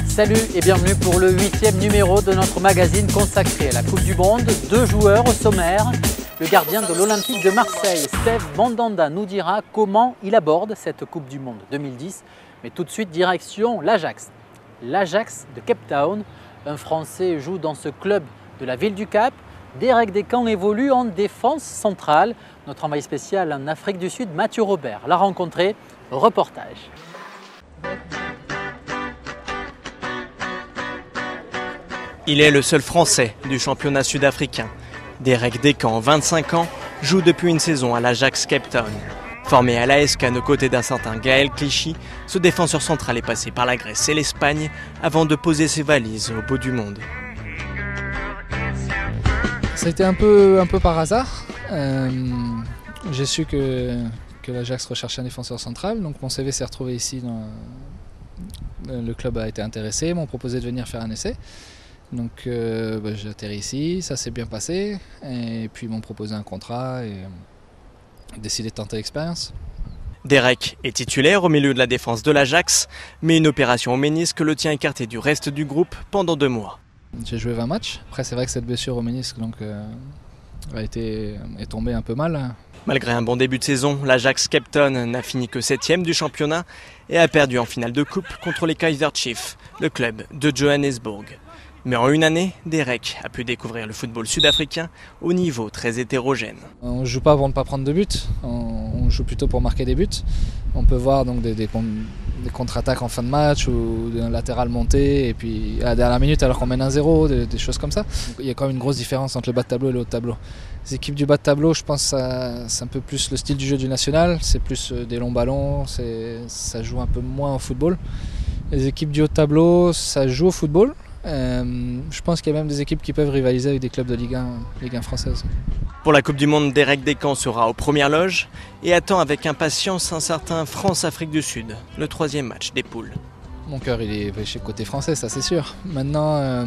Salut et bienvenue pour le 8e numéro de notre magazine consacré à la Coupe du Monde. Deux joueurs au sommaire. Le gardien de l'Olympique de Marseille, Steve Mandanda, nous dira comment il aborde cette Coupe du Monde 2010. Mais tout de suite, direction l'Ajax. L'Ajax de Cape Town. Un Français joue dans ce club de la ville du Cap. Derek Descamps évolue en défense centrale. Notre envoyé spécial en Afrique du Sud, Mathieu Robert, l'a rencontré. Reportage. Il est le seul Français du championnat sud-africain. Derek Descamps, 25 ans, joue depuis une saison à l'Ajax Cape Town. Formé à l'AS aux côtés d'un certain Gaël Clichy, ce défenseur central est passé par la Grèce et l'Espagne avant de poser ses valises au bout du monde. Ça a été un peu par hasard. J'ai su que l'Ajax recherchait un défenseur central, donc mon CV s'est retrouvé ici. Le club a été intéressé, m'ont proposé de venir faire un essai. Donc j'ai atterri ici, ça s'est bien passé, et puis ils m'ont proposé un contrat et décidé de tenter l'expérience. Derek est titulaire au milieu de la défense de l'Ajax, mais une opération au ménisque le tient écarté du reste du groupe pendant 2 mois. J'ai joué 20 matchs, après c'est vrai que cette blessure au ménisque est tombée un peu mal. Malgré un bon début de saison, l'Ajax Cape Town n'a fini que 7e du championnat et a perdu en finale de coupe contre les Kaizer Chiefs, le club de Johannesburg. Mais en une année, Derek a pu découvrir le football sud-africain au niveau très hétérogène. On ne joue pas pour ne pas prendre de buts, on joue plutôt pour marquer des buts. On peut voir donc des contre-attaques en fin de match ou un latéral monté et puis à la dernière minute alors qu'on mène 1-0, des choses comme ça. Il y a quand même une grosse différence entre le bas de tableau et le haut de tableau. Les équipes du bas de tableau, je pense que c'est un peu plus le style du jeu du national, c'est plus des longs ballons, ça joue un peu moins au football. Les équipes du haut de tableau, ça joue au football. Je pense qu'il y a même des équipes qui peuvent rivaliser avec des clubs de Ligue 1 française. Pour la Coupe du Monde, Derek Descamps sera aux premières loges et attend avec impatience un certain France-Afrique du Sud, le 3e match des poules. Mon cœur il est chez côté français, ça c'est sûr. Maintenant,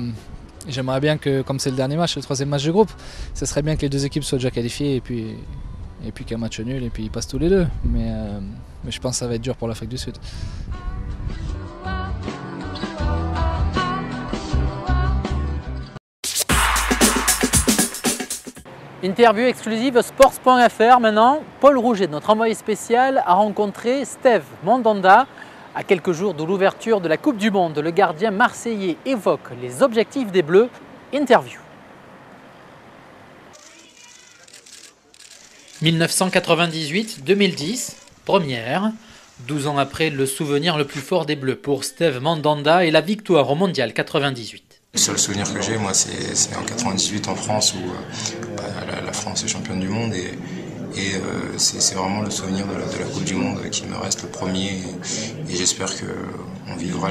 j'aimerais bien que, comme c'est le dernier match, le 3e match de groupe, ce serait bien que les deux équipes soient déjà qualifiées et puis qu'un match nul et puis ils passent tous les deux. Mais je pense que ça va être dur pour l'Afrique du Sud. Interview exclusive sports.fr maintenant. Paul Rouget, notre envoyé spécial, a rencontré Steve Mandanda. À quelques jours de l'ouverture de la Coupe du Monde, le gardien marseillais évoque les objectifs des Bleus. Interview. 1998-2010, première. 12 ans après, le souvenir le plus fort des Bleus pour Steve Mandanda et la victoire au Mondial 98. Le seul souvenir que j'ai, moi, c'est en 98 en France où la France est championne du monde et c'est vraiment le souvenir de la Coupe du Monde qui me reste le premier et j'espère qu'on vivra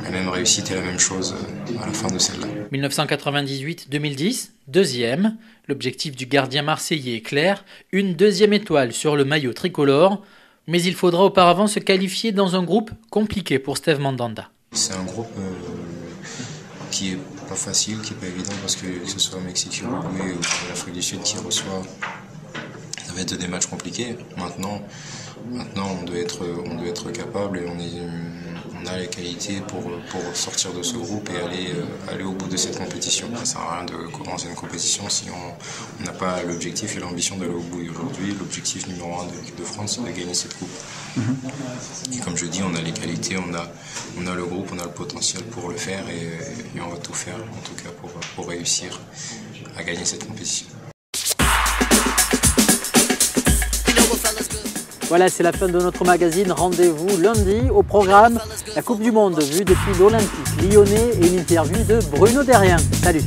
la même réussite et la même chose à la fin de celle-là. 1998-2010, deuxième. L'objectif du gardien marseillais est clair, une 2e étoile sur le maillot tricolore, mais il faudra auparavant se qualifier dans un groupe compliqué pour Steve Mandanda. C'est un groupe qui est pas facile, qui est pas évident parce que ce soit Mexique, Uruguay ou l'Afrique du Sud qui reçoit, ça va être des matchs compliqués. Maintenant on doit être capable et on a les qualités pour sortir de ce groupe et aller au bout de cette compétition. Ça sert à rien de commencer une compétition si on n'a pas l'objectif et l'ambition d'aller au bout. Et aujourd'hui, l'objectif numéro 1 de l'équipe de France, c'est de gagner cette coupe. Et comme je dis, on a les qualités, on a le groupe, on a le potentiel pour le faire et on va tout faire, en tout cas pour réussir à gagner cette compétition. Voilà, c'est la fin de notre magazine. Rendez-vous lundi au programme la Coupe du Monde vue depuis l'Olympique lyonnais et une interview de Bruno Derrien. Salut.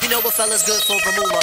You know what fella's good for Bermuda.